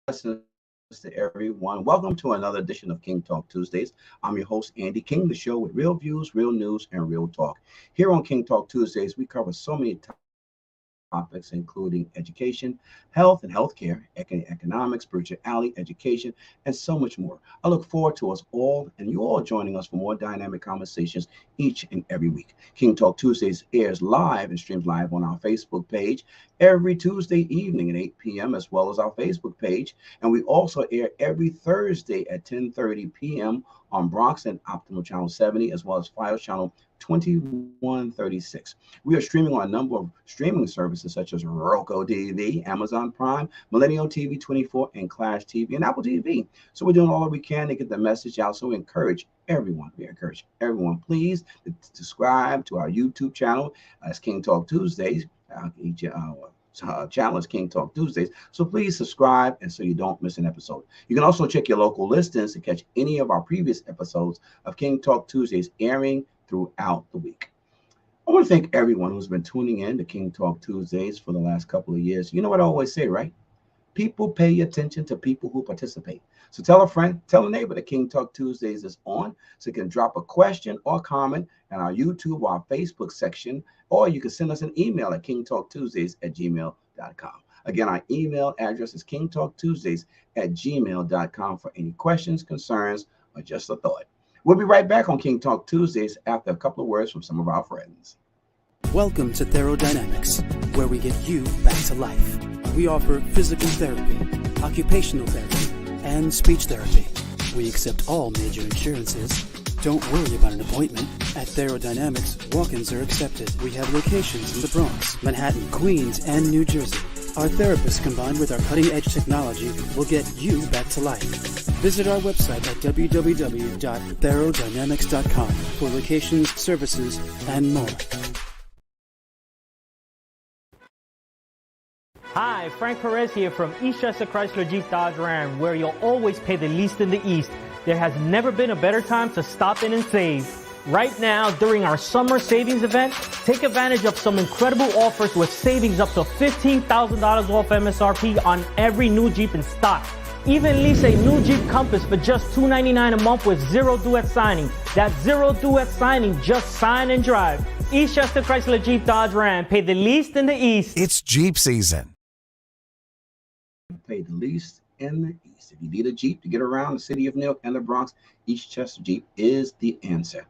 blessings to everyone. Welcome to another edition of King Talk Tuesdays. I'm your host, Andy King, the show with real views, real news, and real talk. Here on King Talk Tuesdays, we cover so many topics, including education, health and healthcare, economics, spirituality, education, and so much more. I look forward to us all and you all joining us for more dynamic conversations each and every week. King Talk Tuesdays airs live and streams live on our Facebook page every Tuesday evening at 8 p.m., as well as our Facebook page. And we also air every Thursday at 10:30 p.m. on Bronx and Optimal Channel 70, as well as Fire Channel 2136. We are streaming on a number of streaming services such as Roku TV, Amazon Prime, Millennial TV 24, and Clash TV, and Apple TV. So we're doing all that we can to get the message out. So we encourage everyone, please to subscribe to our YouTube channel as King Talk Tuesdays. Each channel is King Talk Tuesdays. So please subscribe and so you don't miss an episode. You can also check your local listings to catch any of our previous episodes of King Talk Tuesdays airing throughout the week. I want to thank everyone who's been tuning in to King Talk Tuesdays for the last couple of years. You know what I always say, right? People pay attention to people who participate. So tell a friend, tell a neighbor that King Talk Tuesdays is on, so you can drop a question or comment in our YouTube or our Facebook section, or you can send us an email at kingtalktuesdays@gmail.com. Again, our email address is kingtalktuesdays@gmail.com for any questions, concerns, or just a thought. We'll be right back on King Talk Tuesdays after a couple of words from some of our friends. Welcome to Therodynamics, where we get you back to life. We offer physical therapy, occupational therapy, and speech therapy. We accept all major insurances. Don't worry about an appointment. At Therodynamics, walk-ins are accepted. We have locations in the Bronx, Manhattan, Queens, and New Jersey. Our therapists, combined with our cutting-edge technology, will get you back to life. Visit our website at www.therodynamics.com for locations, services, and more. Hi, Frank Perez here from Eastchester Chrysler Jeep Dodge Ram, where you'll always pay the least in the East. There has never been a better time to stop in and save. Right now, during our summer savings event, take advantage of some incredible offers with savings up to $15,000 off MSRP on every new Jeep in stock. Even lease a new Jeep Compass for just $299 a month with zero due at signing. That's zero due at signing, just sign and drive. Eastchester Chrysler Jeep Dodge Ram, pay the least in the East. It's Jeep season. Pay the least in the East. If you need a Jeep to get around the city of New York and the Bronx, Eastchester Jeep is the answer.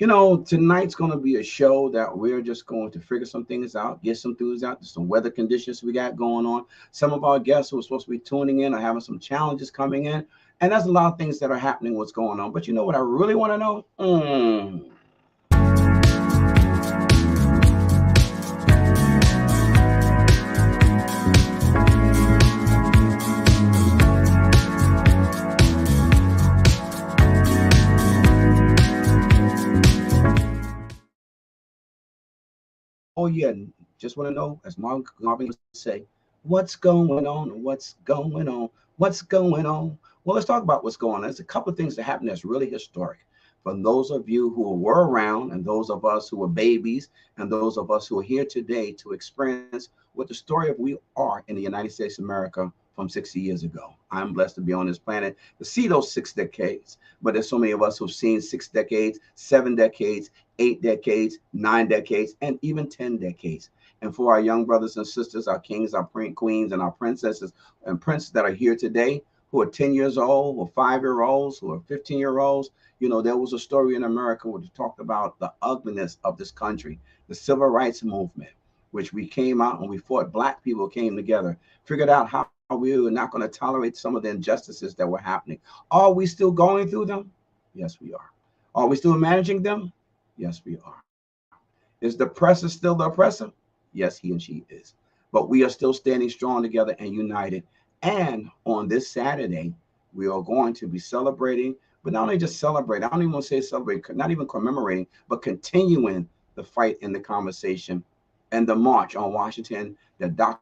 You know, tonight's going to be a show that we're just going to figure some things out, get some things out. There's some weather conditions we got going on. Some of our guests who are supposed to be tuning in are having some challenges coming in. And there's a lot of things that are happening, what's going on. But you know what I really want to know? Oh, yeah, just want to know, as Marvin would say, what's going on? What's going on? What's going on? Well, let's talk about what's going on. There's a couple of things that happened that's really historic. For those of you who were around and those of us who were babies and those of us who are here today to experience what the story of we are in the United States of America from 60 years ago. I'm blessed to be on this planet to see those 6 decades. But there's so many of us who've seen 6 decades, 7 decades, 8 decades, 9 decades, and even 10 decades. And for our young brothers and sisters, our kings, our queens, and our princesses and princes that are here today, who are 10 years old, or 5-year-olds, who are 15-year-olds, you know, there was a story in America where they talked about the ugliness of this country, the civil rights movement, which we came out and we fought. Black people came together, figured out how we were not going to tolerate some of the injustices that were happening. Are we still going through them? Yes, we are. Are we still managing them? Yes, we are. Is the oppressor still the oppressor? Yes, he and she is. But we are still standing strong together and united. And on this Saturday, we are going to be celebrating, but not only just celebrating, I don't even want to say celebrate, not even commemorating, but continuing the fight and the conversation and the march on Washington that Dr.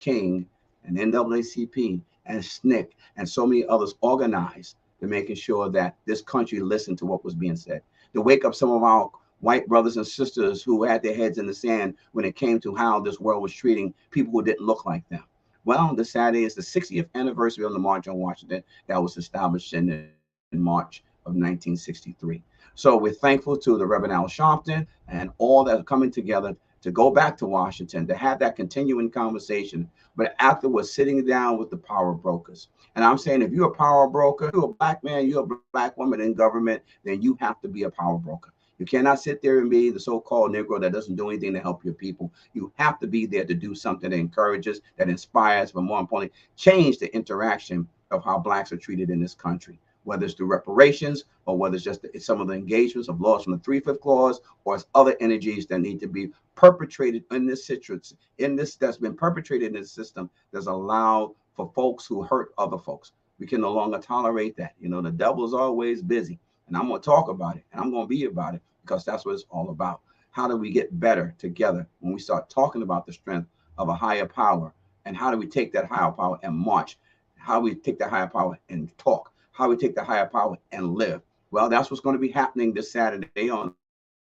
King and NAACP and SNCC and so many others organized to making sure that this country listened to what was being said, to wake up some of our white brothers and sisters who had their heads in the sand when it came to how this world was treating people who didn't look like them. Well, this Saturday is the 60th anniversary of the March on Washington that was established in March of 1963. So we're thankful to the Reverend Al Sharpton and all that are coming together to go back to Washington, to have that continuing conversation, but afterwards sitting down with the power brokers. And I'm saying, if you're a power broker, you're a black man, you're a black woman in government, then you have to be a power broker. You cannot sit there and be the so-called Negro that doesn't do anything to help your people. You have to be there to do something that encourages, that inspires, but more importantly, change the interaction of how blacks are treated in this country, whether it's through reparations or whether it's just some of the engagements of laws from the 3/5 clause, or it's other energies that need to be perpetrated in this situation, that's been perpetrated in this system that's allowed for folks who hurt other folks. We can no longer tolerate that. You know, the devil is always busy, and I'm going to talk about it, and I'm going to be about it, because that's what it's all about. How do we get better together when we start talking about the strength of a higher power, and how do we take that higher power and march? How we take that higher power and talk? How we take the higher power and live? Well, that's what's going to be happening this Saturday on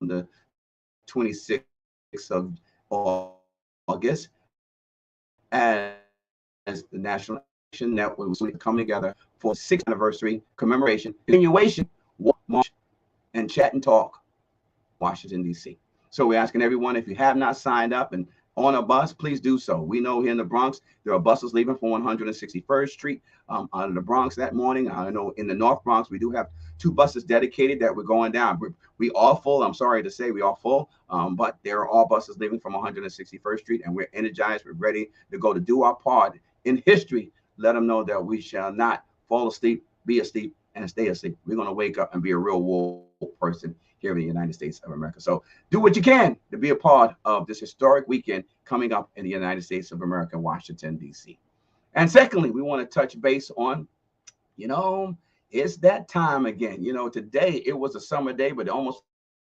the 26th of August, as the National Action Network was coming together for 6th anniversary commemoration, continuation, march, and chat and talk, Washington, D.C. So we're asking everyone, if you have not signed up and on a bus, please do so. We know here in the Bronx, there are buses leaving from 161st Street out of the Bronx that morning. I know in the North Bronx, we do have 2 buses dedicated that we're going down. We all full. I'm sorry to say we are full, but there are all buses leaving from 161st Street, and we're energized. We're ready to go to do our part in history. Let them know that we shall not fall asleep, be asleep, and stay asleep. We're going to wake up and be a real world person here in the United States of America. So do what you can to be a part of this historic weekend coming up in the United States of America, Washington, D.C. And secondly, we want to touch base on, it's that time again. Today it was a summer day, but it almost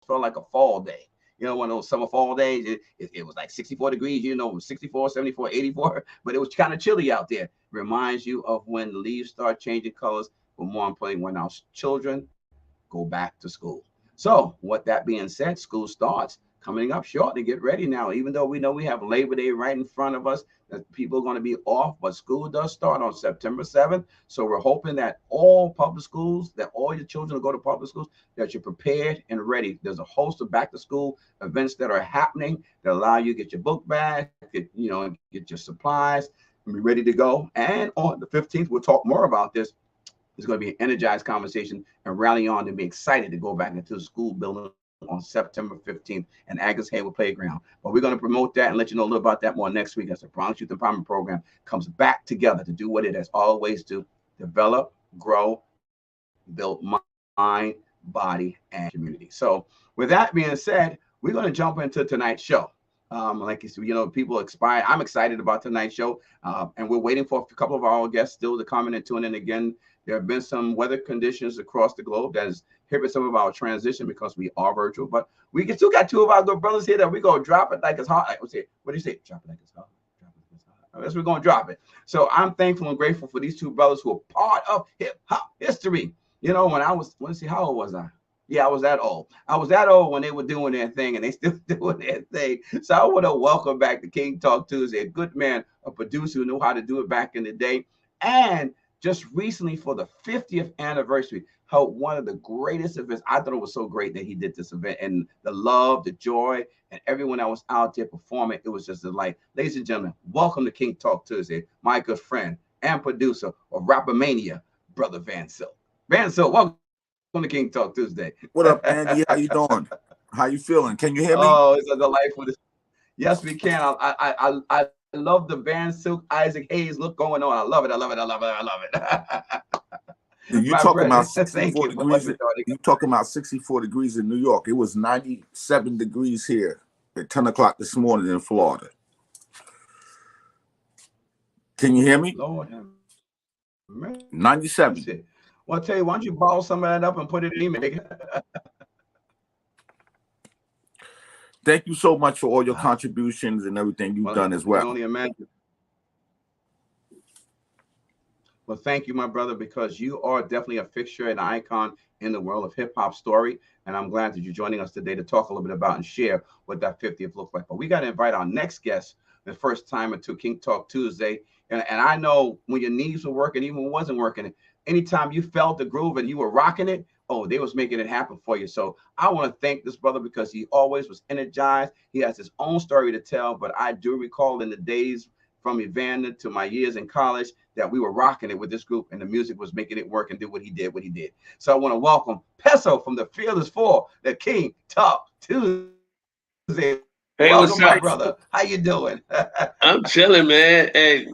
felt like a fall day. One of those summer fall days, it was like 64 degrees, 64, 74, 84, but it was kind of chilly out there. Reminds you of when the leaves start changing colors, but more importantly, when our children go back to school. So with that being said, school starts coming up shortly. Get ready now, even though we know we have Labor Day right in front of us, that people are going to be off, but school does start on September 7th. So we're hoping that all public schools, that all your children will go to public schools, that you're prepared and ready. There's a host of back to school events that are happening that allow you to get your book bag, get your supplies, and be ready to go. And on the 15th, we'll talk more about this. It's going to be an energized conversation and rally on and be excited to go back into the school building on September 15th and Agnes Hayward Playground. But we're going to promote that and let you know a little about that more next week as the Bronx Youth Empowerment Program comes back together to do what it has always do: develop, grow, build mind, body, and community. So with that being said, we're going to jump into tonight's show. Like you said, people expire. I'm excited about tonight's show, and we're waiting for a couple of our guests still to come in and tune in again. There have been some weather conditions across the globe that has hindered some of our transition because we are virtual, but we still got 2 of our good brothers here that we're going to drop it like it's hot. What do you say? Drop it like it's hot. Drop it like it's hot. I guess we're going to drop it. So I'm thankful and grateful for these 2 brothers who are part of hip hop history. When I was, how old was I? Yeah, I was that old. I was that old when they were doing their thing, and they still doing their thing. So I want to welcome back to King Talk Tuesday, a good man, a producer who knew how to do it back in the day. And just recently, for the 50th anniversary, held one of the greatest events. I thought it was so great that he did this event, and the love, the joy, and everyone that was out there performing, it was just a delight. Ladies and gentlemen, welcome to King Talk Tuesday, my good friend and producer of Rappermania, Brother Van Silk. Van Silk, welcome to King Talk Tuesday. What up, Andy? How you doing? How you feeling? Can you hear me? Oh, it's a delight for this. Yes, we can. I love the Van Silk Isaac Hayes look going on. I love it. I love it. I love it. I love it. You talking about 64 degrees? You talking about 64 degrees in New York? It was 97 degrees here at 10 o'clock this morning in Florida. Can you hear me? Lord, 97. Well, I'll tell you, why don't you ball some of that up and put it in email? Thank you so much for all your contributions and everything you've done as well. I can only imagine. Well, thank you, my brother, because you are definitely a fixture and an icon in the world of hip-hop story. And I'm glad that you're joining us today to talk a little bit about and share what that 50th looks like. But we got to invite our next guest, the first time to King Talk Tuesday. And I know when your knees were working, even when it wasn't working, anytime you felt the groove and you were rocking it, oh, they was making it happen for you. So I want to thank this brother because he always was energized. He has his own story to tell, but I do recall in the days from Evander to my years in college that we were rocking it with this group and the music was making it work and do what he did. So I want to welcome Peso from the Fearless Four, the King Talk Tuesday. Hey, welcome, my brother. How you doing? I'm chilling, man. Hey,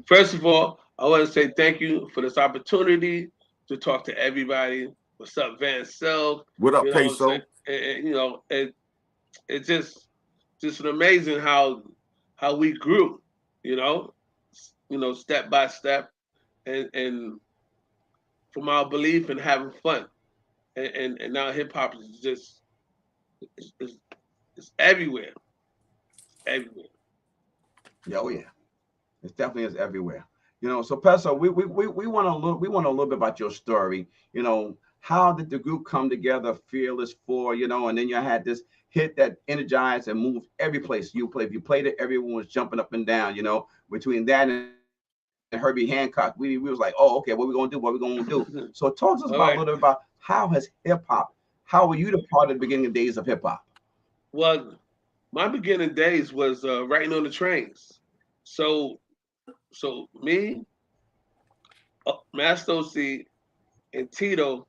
first of all, I want to say thank you for this opportunity to talk to everybody. What's up, Van Self? What up, Peso? It's just an amazing how we grew, step by step, and from our belief in having fun, and now hip hop is just it's everywhere, everywhere. Yeah, oh yeah, it definitely is everywhere. So Peso, we want a little bit about your story. How did the group come together, Fearless Four? And then you had this hit that energized and moved every place you played. If you played it, everyone was jumping up and down. Between that and Herbie Hancock, we was like, oh, okay, what we gonna do? What we gonna do? So talk to us about a little bit about how has hip hop? How were you the part of the beginning days of hip hop? Well, my beginning days was writing on the trains. So me, Master OC, and Tito,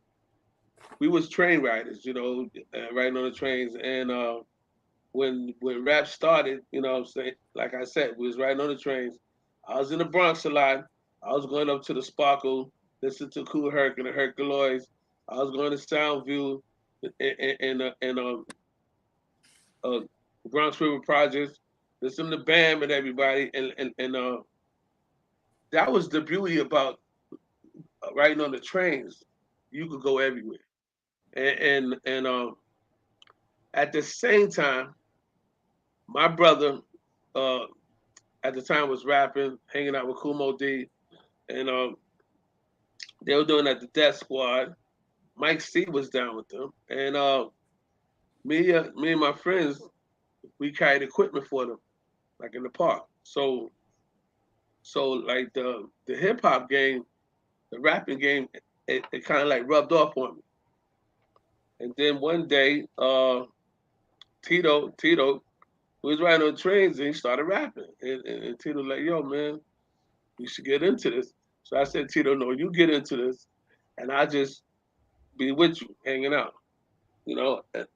we was train riders, riding on the trains. And when rap started, like I said, we was riding on the trains. I was in the Bronx a lot. I was going up to the Sparkle, listen to Kool Herc and the Herculoids. I was going to Soundview and Bronx River Projects, listen to Bam and everybody. And that was the beauty about riding on the trains. You could go everywhere. And at the same time, my brother at the time was rapping, hanging out with Kumo D, and they were doing at the Death Squad. Mike C was down with them, and me and my friends, we carried equipment for them, like in the park. So like the hip hop game, the rapping game, it kind of like rubbed off on me. And then one day, Tito was riding on trains and he started rapping. And Tito like, yo, man, you should get into this. So I said, Tito, no, you get into this, and I just be with you, hanging out. Because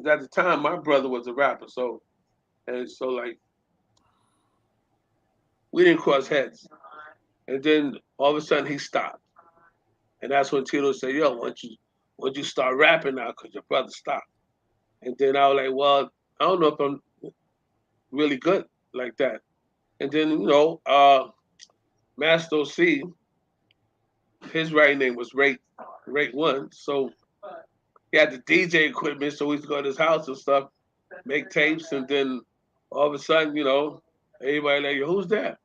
at the time, my brother was a rapper. So like, we didn't cross heads. And then all of a sudden he stopped. And that's when Tito said, yo, why don't you start rapping now because your brother stopped. And then I was like, well, I don't know if I'm really good like that. And then, Master C, his right name was Rate One. So he had the DJ equipment, so we used to go to his house and stuff, make tapes, and then all of a sudden, everybody like, yo, who's that?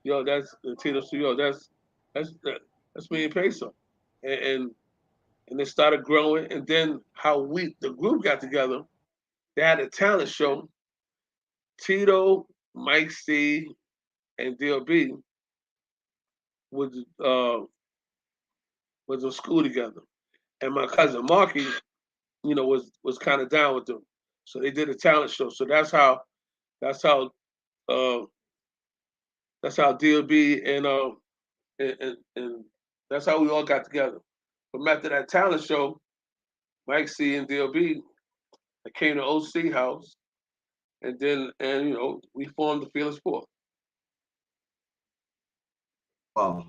Yo, that's Tito Studio. That's me and Peso. And it started growing. And then how the group got together, they had a talent show. Tito, Mike C, and D.O.B. was in school together. And my cousin Marky, was kind of down with them. So they did a talent show. So that's how D.O.B. and that's how we all got together. From after that talent show, Mike C and D.O.B. came to OC house, and we formed the Fearless Four. Well,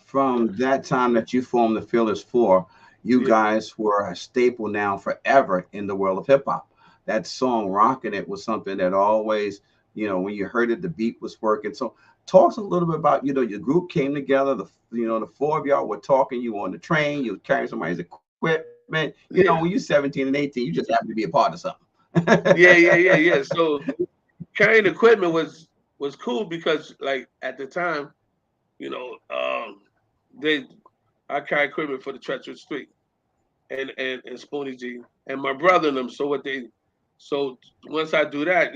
from that time that you formed the Fearless Four, you guys were a staple now forever in the world of hip hop. That song "Rockin' It" was something that always, when you heard it, the beat was working. So talk a little bit about, your group came together, the four of y'all were talking, you were on the train, you were carrying somebody's equipment. When you're 17 and 18, you just happen to be a part of something. Yeah. So carrying equipment was cool because, like, at the time, I carry equipment for the Treacherous Street and Spoonie G and my brother and them. So once I do that,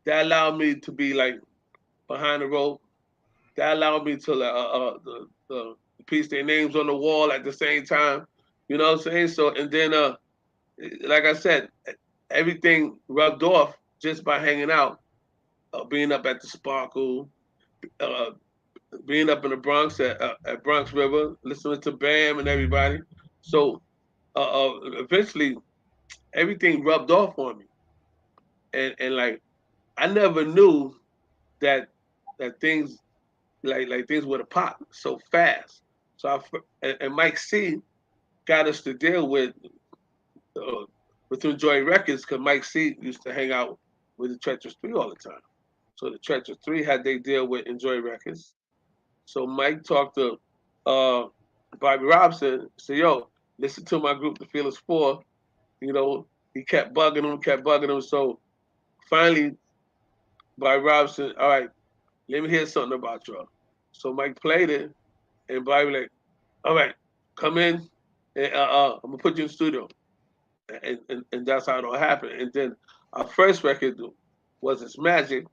that allowed me to be like behind the rope. That allowed me to the piece their names on the wall at the same time. You know what I'm saying? So and then like I said, everything rubbed off just by hanging out, being up at the Sparkle, being up in the Bronx at Bronx River, listening to Bam and everybody. So eventually, everything rubbed off on me, and like I never knew that things like things would have popped so fast. So and Mike C got us to deal with Enjoy Records because Mike C used to hang out with the Treacherous Three all the time. So the Treacherous Three had they deal with Enjoy Records. So Mike talked to Bobby Robson, said, "Yo, listen to my group, the Fearless Four." You know, he kept bugging him. So finally, Bobby Robson, all right, let me hear something about y'all. So Mike played it, and Bobby like, all right, come in, and I'm gonna put you in the studio, and that's how it all happened. And then our first record was It's Magic.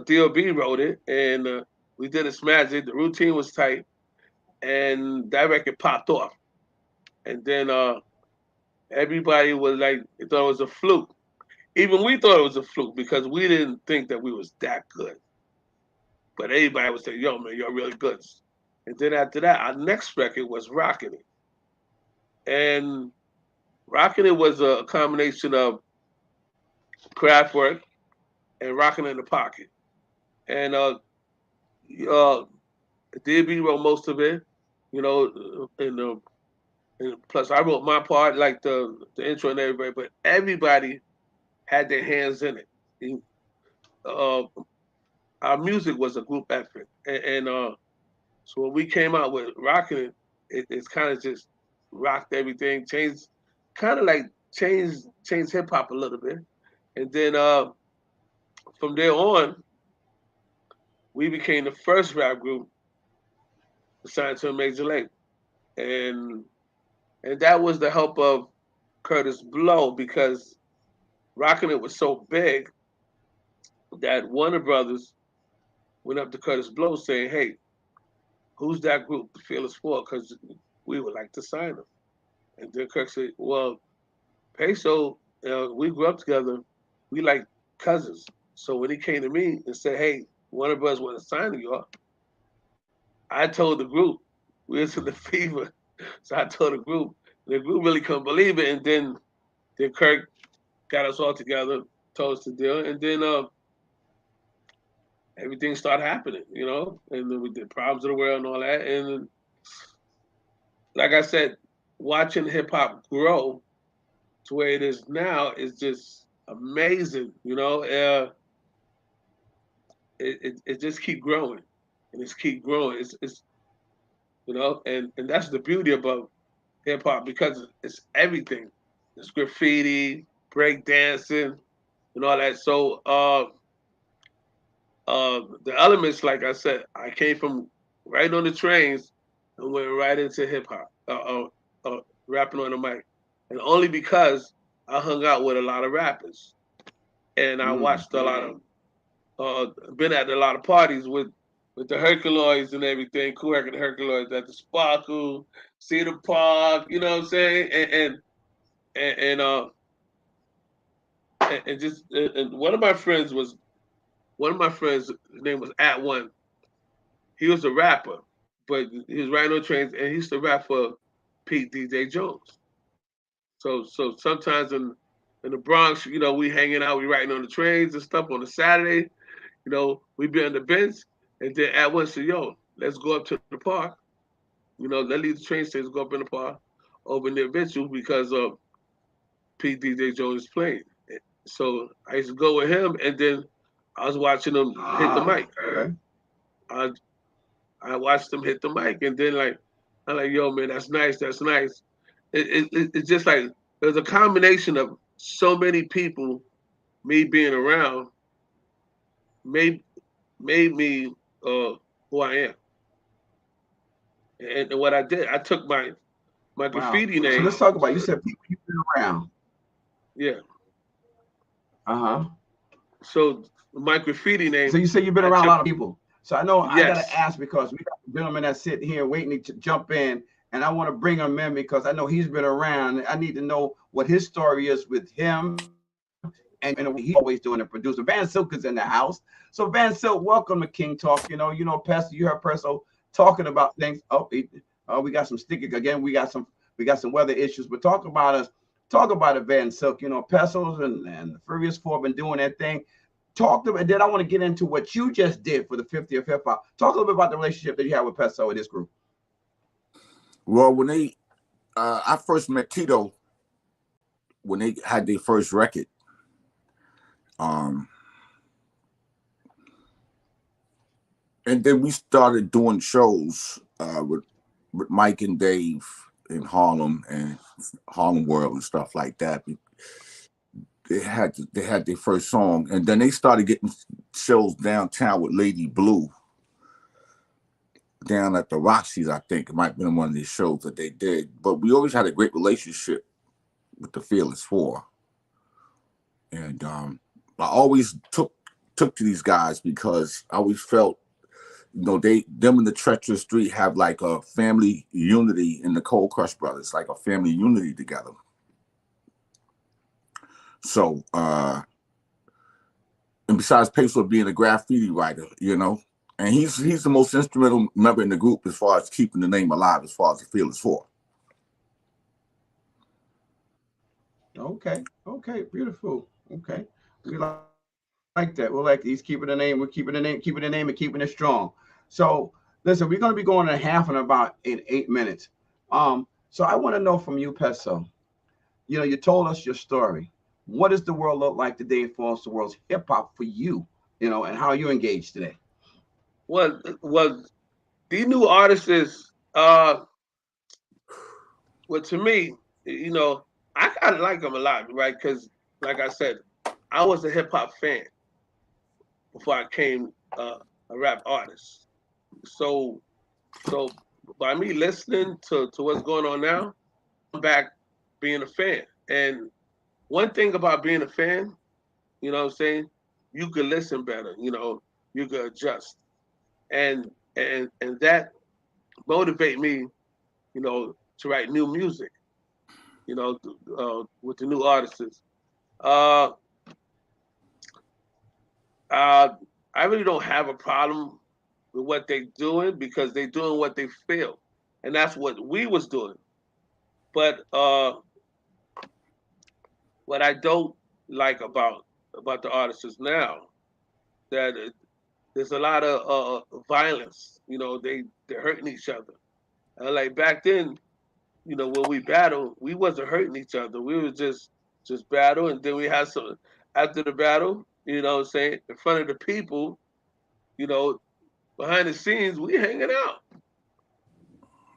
D.O.B. wrote it, and we did It's Magic. The routine was tight, and that record popped off. And then everybody was like, they thought it was a fluke. Even we thought it was a fluke because we didn't think that we was that good. But everybody would say, yo, man, you're really good. And then after that, our next record was Rockin' It. And Rockin' It was a combination of Kraftwerk and Rockin' in the Pocket. And D.B. wrote most of it, you know, and plus I wrote my part, like the intro and everybody, but everybody had their hands in it. And, our music was a group effort. And so when we came out with Rockin' It, it's kind of just rocked everything, changed hip hop a little bit. And then from there on, we became the first rap group signed to a major label. And that was the help of Curtis Blow because Rockin' It was so big that Warner Brothers went up to Curtis Blow saying, hey, who's that group, the Fearless Four? Because we would like to sign them. And then Kirk said, well, Peso, we grew up together. We like cousins. So when he came to me and said, hey, Warner Brothers want to sign you all, I told the group, we was in the fever. So I told the group really couldn't believe it. And then Kirk got us all together, told us to deal. And then everything started happening, you know, and then we did Problems of the World and all that. And like I said, watching hip hop grow to where it is now is just amazing, you know. It just keep growing, and it's keep growing. It's you know, and that's the beauty about hip hop because it's everything. It's graffiti, break dancing, and all that. So the elements, like I said, I came from right on the trains and went right into hip hop, rapping on the mic, and only because I hung out with a lot of rappers, and I watched a lot of, been at a lot of parties with the Herculoids and everything, Cool Herc and Herculoids at the Sparkle, Cedar Park, you know what I'm saying, and just and one of my friends, his name was At One. He was a rapper, but he was riding on trains, and he used to rap for Pete DJ Jones. So sometimes in the Bronx, you know, we hanging out, we riding on the trains and stuff on a Saturday. You know, we be on the bench, and then At One said, "Yo, let's go up to the park. You know, let's leave the train station, go up in the park over near Mitchell because Pete DJ Jones is playing." So I used to go with him, and then I was watching him hit the mic. I watched him hit the mic, and then I'm like, yo, man, that's nice. It's just like there's a combination of so many people, me being around, made me who I am. And what I did, I took my graffiti name. So let's talk about, you said people you've been around. Yeah. Uh-huh. So my graffiti name. So you say you've been around a lot of people. So I know I Yes. got to ask, because we got a gentleman that's sitting here waiting to jump in, and I want to bring him in because I know he's been around. I need to know what his story is with him and what he's always doing a producer. Van Silk is in the house. So Van Silk, welcome to King Talk. You know, Pastor, you heard Perso talking about things. We got some sticky again. We got some weather issues, but talk about it, Van Silk. You know, Pesos and the Furious Four have been doing that thing. Talk to me, and then I want to get into what you just did for the 50th hip hop. Talk a little bit about the relationship that you have with Peso and this group. Well, when I first met Tito, when they had their first record, and then we started doing shows with Mike and Dave in Harlem and Harlem World and stuff like that. They had their first song, and then they started getting shows downtown with Lady Blue down at the Roxy's. I think it might have been one of these shows that they did. But we always had a great relationship with the Fearless Four, and I always took to these guys because I always felt, you know, them and the Treacherous Street have like a family unity in the Cold Crush Brothers, like a family unity together. So, and besides Peso being a graffiti writer, you know, and he's the most instrumental member in the group as far as keeping the name alive, as far as the Fearless Four. Okay, beautiful. Okay, we like that. We're like, he's keeping the name. We're keeping the name, and keeping it strong. So listen, we're going to be going a half in about 8 minutes. So I want to know from you, Peso. You know, you told us your story. What does the world look like today as far as the world's hip hop for you? You know, and how are you engaged today? Well, these new artists is well, to me, you know, I kind of like them a lot, right? Because, like I said, I was a hip hop fan before I became a rap artist. So by me listening to what's going on now, I'm back being a fan. And one thing about being a fan, you know what I'm saying, you could listen better, you know, you could adjust. And that motivate me, you know, to write new music, you know, with the new artists. I really don't have a problem with what they're doing because they're doing what they feel. And that's what we was doing. But what I don't like about the artists now, that there's a lot of violence. You know, they're hurting each other. Like back then, you know, when we battled, we wasn't hurting each other. We was just battle, and then we had some after the battle. You know what I'm saying? In front of the people, you know, behind the scenes, we hanging out.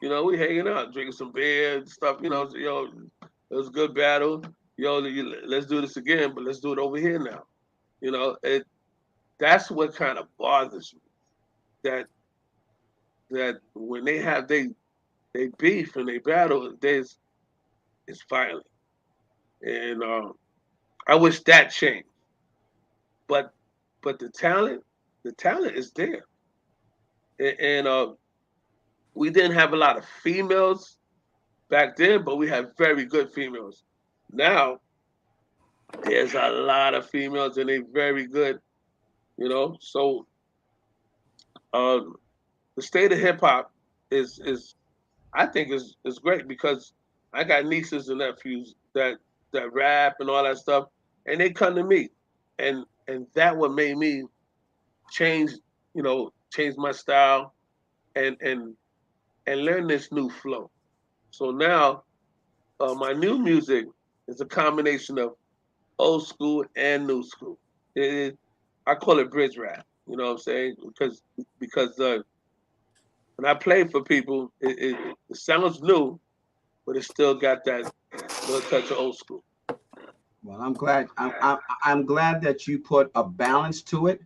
You know, we hanging out, drinking some beer and stuff. You know, it was a good battle. Let's do this again, but let's do it over here now. You know, that's what kind of bothers me. That when they have they beef and they battle, it's violent, and I wish that changed. But the talent is there, and we didn't have a lot of females back then, but we had very good females. Now there's a lot of females and they're very good, you know. So the state of hip hop is I think is great because I got nieces and nephews that rap and all that stuff, and they come to me, and that what made me change my style and learn this new flow. So now my new music is a combination of old school and new school. I call it bridge rap. You know what I'm saying? Because when I play for people, it sounds new, but it still got that little touch of old school. Well, I'm glad that you put a balance to it,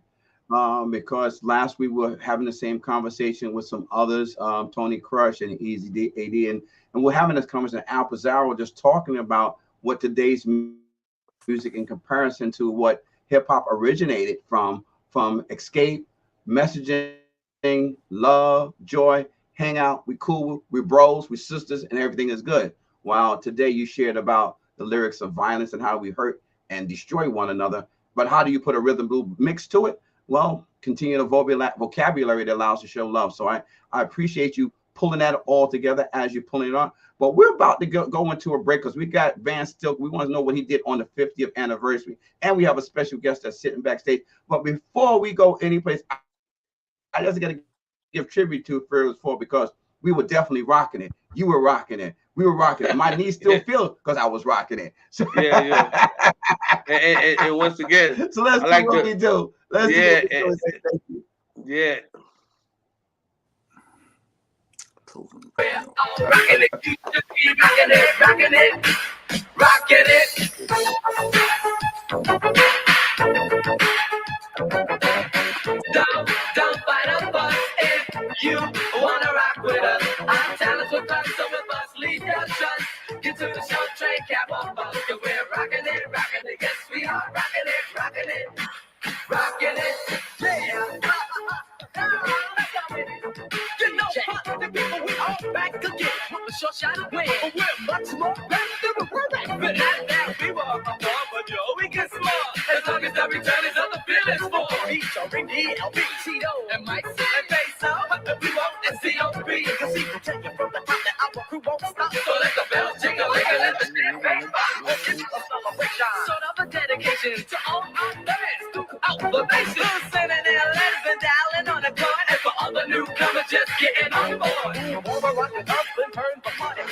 because last we were having the same conversation with some others, Tony Crush and Easy AD, and we're having this conversation. Al Pizarro just talking about what today's music in comparison to what hip hop originated from escape, messaging, love, joy, hang out, we cool, we bros, we sisters, and everything is good. While today you shared about the lyrics of violence and how we hurt and destroy one another. But how do you put a rhythm blues mix to it? Well, continue the vocabulary that allows to show love. So I appreciate you pulling that all together as you're pulling it on. But we're about to go into a break because we got Van Stilk. We want to know what he did on the 50th anniversary. And we have a special guest that's sitting backstage. But before we go anyplace, I just got to give tribute to Fearless 4 because we were definitely rocking it. You were rocking it. We were rocking it. My knees still feel it because I was rocking it. So yeah. And once again, so let's do what we do. Let's do what we do. Thank you. Yeah. Rocking it, you should be rocking it. Don't fight us if you wanna rock with us. Our talents with us, so with us, leave your trust. Get to the show, train, cap on bus, 'cause we're rocking it. Yes, we are rocking it. Yeah. You know, the people, we all back again with a short shot of win. But we're much more better than we're back then. Not that we were above, but yo, we get smart. As long as the return is of the feelings for each R&D, LB, Tito, and Mike, and Peso, we won't, and C.O.B. Cause he can take it from the top that our crew won't stop. So let the bells jingle, and let the champagne pop. It's a celebration, sort of a dedication to all our fans throughout the nation. Sending their letters and dialing on the card, and for all the newcomers just getting on board. Over rocking up and turn for money. I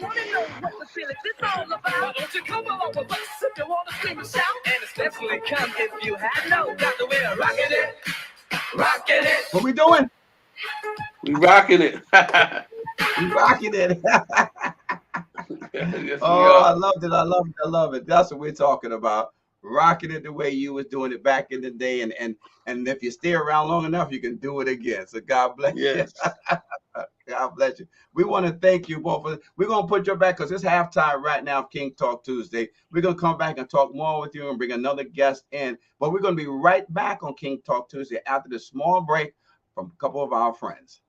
wanna know what the feeling is all about. Why don't you come along with us if you wanna scream and shout? And especially come if you had no doubt that we're rocking it. What we doing? We rocking it. We rocking it. Yes, Oh, I love it. That's what we're talking about. Rocking it the way you was doing it back in the day, and if you stay around long enough, you can do it again. So God bless yes. you. God bless you. We want to thank you both. We're gonna put you back because it's halftime right now of King Talk Tuesday. We're gonna come back and talk more with you and bring another guest in. But we're gonna be right back on King Talk Tuesday after this small break from a couple of our friends.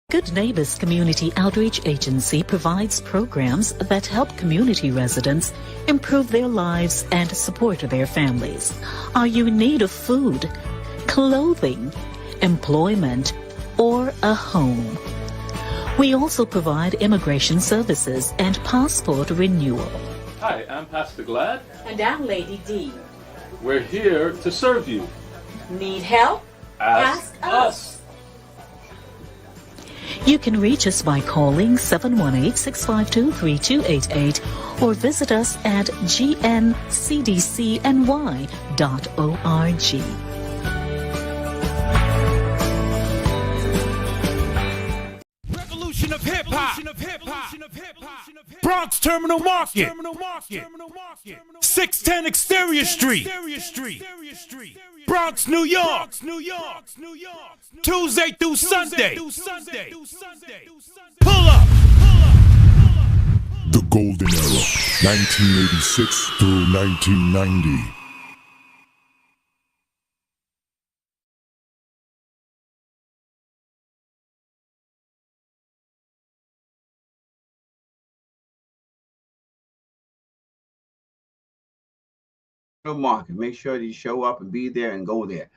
Good Neighbors Community Outreach Agency provides programs that help community residents improve their lives and support their families. Are you in need of food, clothing, employment, or a home? We also provide immigration services and passport renewal. Hi, I'm Pastor Glad. And I'm Lady D. We're here to serve you. Need help? Ask us. You can reach us by calling 718-652-3288 or visit us at gncdcny.org. Revolution of hip hop. Bronx Terminal Market. 610 Exterior Street. Bronx, New York. Tuesday through Sunday. Pull up. The Golden Era, 1986 through 1990. Market. Make sure that you show up and be there and go there.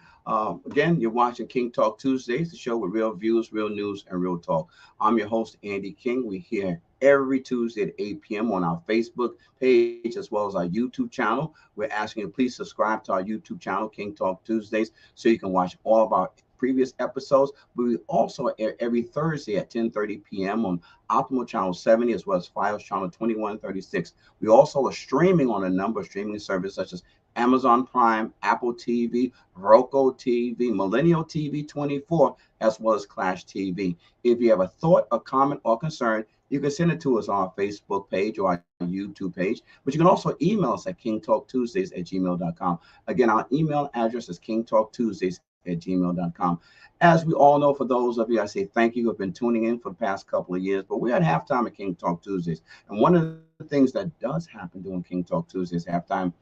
Again, you're watching King Talk Tuesdays, the show with real views, real news, and real talk. I'm your host, Andy King. We're here every Tuesday at 8 p.m. on our Facebook page as well as our YouTube channel. We're asking you to please subscribe to our YouTube channel, King Talk Tuesdays, so you can watch all of our previous episodes. We also air every Thursday at 10:30 p.m. on Optimal Channel 70 as well as Fios Channel 2136. We also are streaming on a number of streaming services such as Amazon Prime, Apple TV, Roku TV, Millennial TV 24, as well as Clash TV. If you have a thought, a comment, or concern, you can send it to us on our Facebook page or our YouTube page, but you can also email us at kingtalktuesdays@gmail.com. Again, our email address is kingtalktuesdays@gmail.com. As we all know, for those of you, I say thank you who have been tuning in for the past couple of years, but we're at halftime at King Talk Tuesdays. And one of things that does happen during King Talk Tuesdays halftime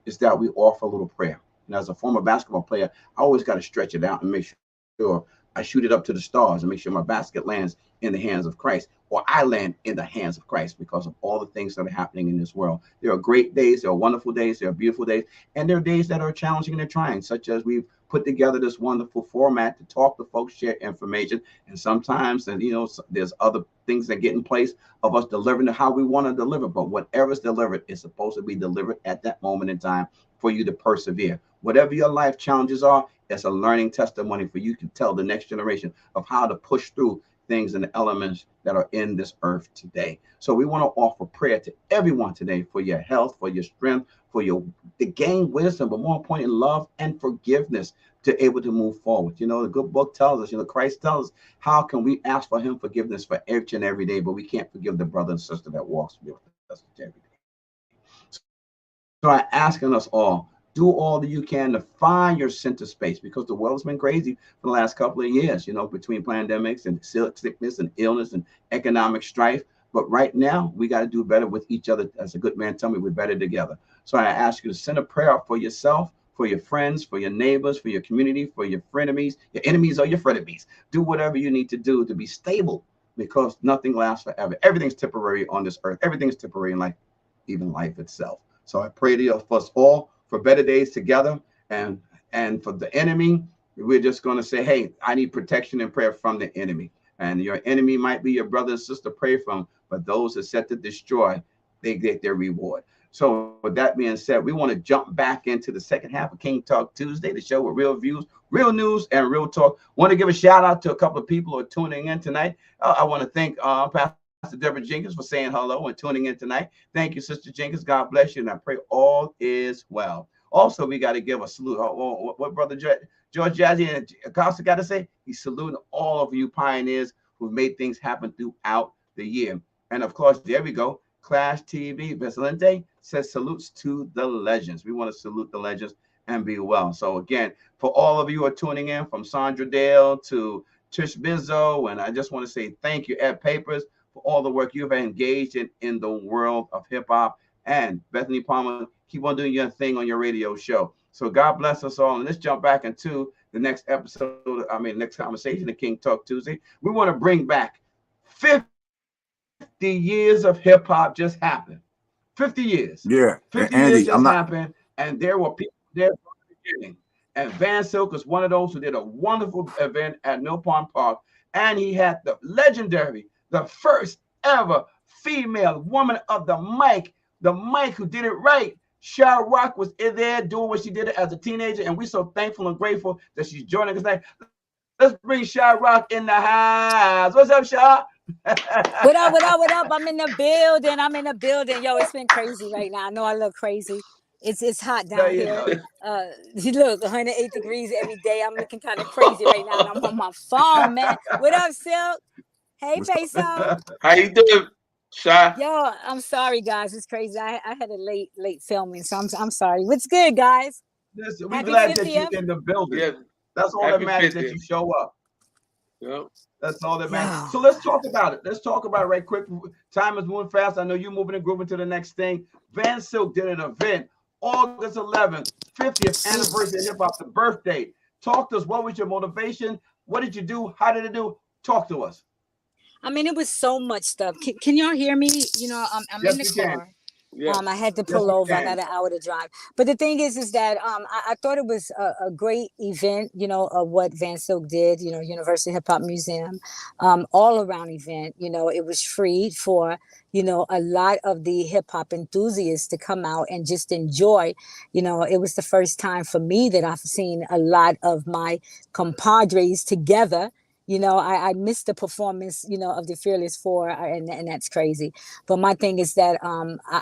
is that we offer a little prayer. And as a former basketball player, I always got to stretch it out and make sure I shoot it up to the stars and make sure my basket lands in the hands of Christ, or I land in the hands of Christ, because of all the things that are happening in this world. There are great days, there are wonderful days, there are beautiful days, and there are days that are challenging and they're trying, such as we've put together this wonderful format to talk to folks, share information, and sometimes, and there's other things that get in place of us delivering to how we want to deliver. But whatever's delivered is supposed to be delivered at that moment in time for you to persevere. Whatever your life challenges are, it's a learning testimony for you to tell the next generation of how to push through things and the elements that are in this earth today. So we want to offer prayer to everyone today for your health, for your strength, for to gain wisdom, but more importantly, love and forgiveness to able to move forward. The good book tells us, Christ tells us, how can we ask for him forgiveness for each and every day, but we can't forgive the brother and sister that walks with us every day. So I'm asking us all, do all that you can to find your center space, because the world's been crazy for the last couple of years, between pandemics and sickness and illness and economic strife. But right now, we got to do better with each other. As a good man told me, we're better together. So I ask you to send a prayer for yourself, for your friends, for your neighbors, for your community, for your frenemies, your enemies or your frenemies. Do whatever you need to do to be stable, because nothing lasts forever. Everything's temporary on this earth. Everything's temporary in life, even life itself. So I pray to you for us all for better days together, and for the enemy, we're just going to say, hey, I need protection and prayer from the enemy. And your enemy might be your brother and sister, pray from, but those that set to destroy, they get their reward. So with that being said, we want to jump back into the second half of King Talk Tuesday, the show with real views, real news, and real talk. Want to give a shout out to a couple of people who are tuning in tonight. I want to thank Pastor Deborah Jenkins for saying hello and tuning in tonight. Thank you, Sister Jenkins. God bless you, and I pray all is well. Also, we got to give a salute. What Brother George Jazzy and Acosta got to say? He's saluting all of you pioneers who've made things happen throughout the year. And of course, there we go. Clash TV, Vesalente says salutes to the legends. We want to salute the legends and be well. So again, for all of you who are tuning in, from Sandra Dale to Tish Bizzo, and I just want to say thank you, Ed Papers, for all the work you've engaged in the world of hip hop. And Bethany Palmer, keep on doing your thing on your radio show. So God bless us all. And let's jump back into the next episode, next conversation of King Talk Tuesday. We want to bring back 50 years of hip hop just happened. 50 years. Yeah. 50 Andy, years just happened. And there were people there from the beginning. And Van Silk was one of those who did a wonderful event at Mill Pond Park. And he had the legendary, the first ever female woman of the mic who did it right. Sha Rock was in there doing what she did as a teenager, and we're so thankful and grateful that she's joining us tonight. Let's bring Sha Rock in the house. What's up, Sha? What up? I'm in the building. Yo, it's been crazy right now. I know I look crazy. It's hot down here. You look 108 degrees every day. I'm looking kind of crazy right now. And I'm on my phone, man. What up, Silk? Hey, Peso. How you doing, Sha? Yo, I'm sorry, guys. It's crazy. I had a late filming, so I'm sorry. What's good, guys? Listen, we're glad that you're in the building. Yeah. That's all that matters, that you show up. Yep. That's all that matters. So let's talk about it. Let's talk about it right quick. Time is moving fast. I know you're moving and grooving to the next thing. Van Silk did an event August 11th, 50th anniversary of hip hop, the birthday. Talk to us. What was your motivation? What did you do? How did it do? Talk to us. It was so much stuff. Can y'all hear me? I'm yes, in the car. Yeah. I had to pull over. I got an hour to drive. But the thing is that I thought it was a great event, of what Van Silk did, University Hip Hop Museum, all around event. It was free for, a lot of the hip hop enthusiasts to come out and just enjoy. It was the first time for me that I've seen a lot of my compadres together. I missed the performance, of the Fearless Four, and that's crazy. But my thing is that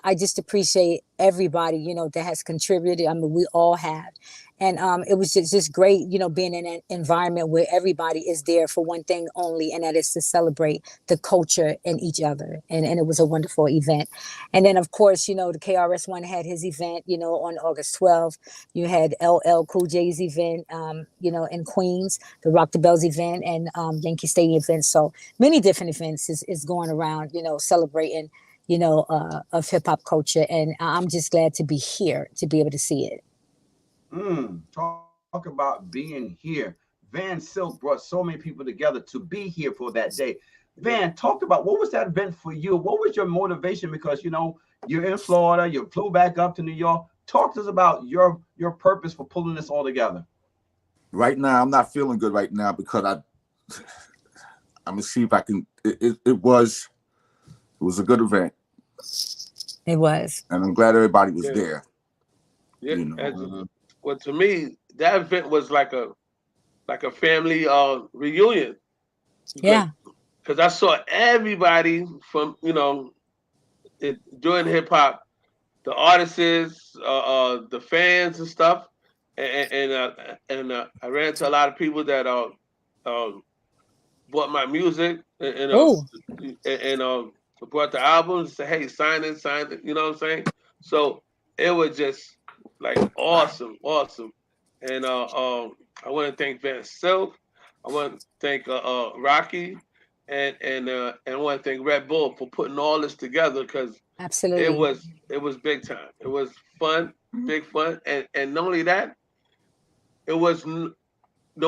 I just appreciate everybody, that has contributed. We all have. And it was just great, being in an environment where everybody is there for one thing only, and that is to celebrate the culture and each other. And it was a wonderful event. And then, of course, the KRS-One had his event, on August 12th. You had LL Cool J's event, in Queens, the Rock the Bells event, and Yankee Stadium event. So many different events is going around, celebrating, of hip hop culture. And I'm just glad to be here to be able to see it. Talk about being here. Van Silk brought so many people together to be here for that day. Van, talk about what was that event for you? What was your motivation? Because you're in Florida, you flew back up to New York. Talk to us about your purpose for pulling this all together. Right now, I'm not feeling good right now because I'm gonna see if I can. It was a good event. It was, and I'm glad everybody was there. Yeah. Well, to me, that event was like a family reunion. Yeah. Because I saw everybody from doing hip hop, the artists, the fans and stuff, and I ran into a lot of people that bought my music and bought the albums. And said, hey, sign it. You know what I'm saying? So it was just like awesome. And I want to thank Van Silk. I want to thank Rocky. And I want to thank Red Bull for putting all this together because absolutely it was big time. It was fun, big fun, and not only that, it was no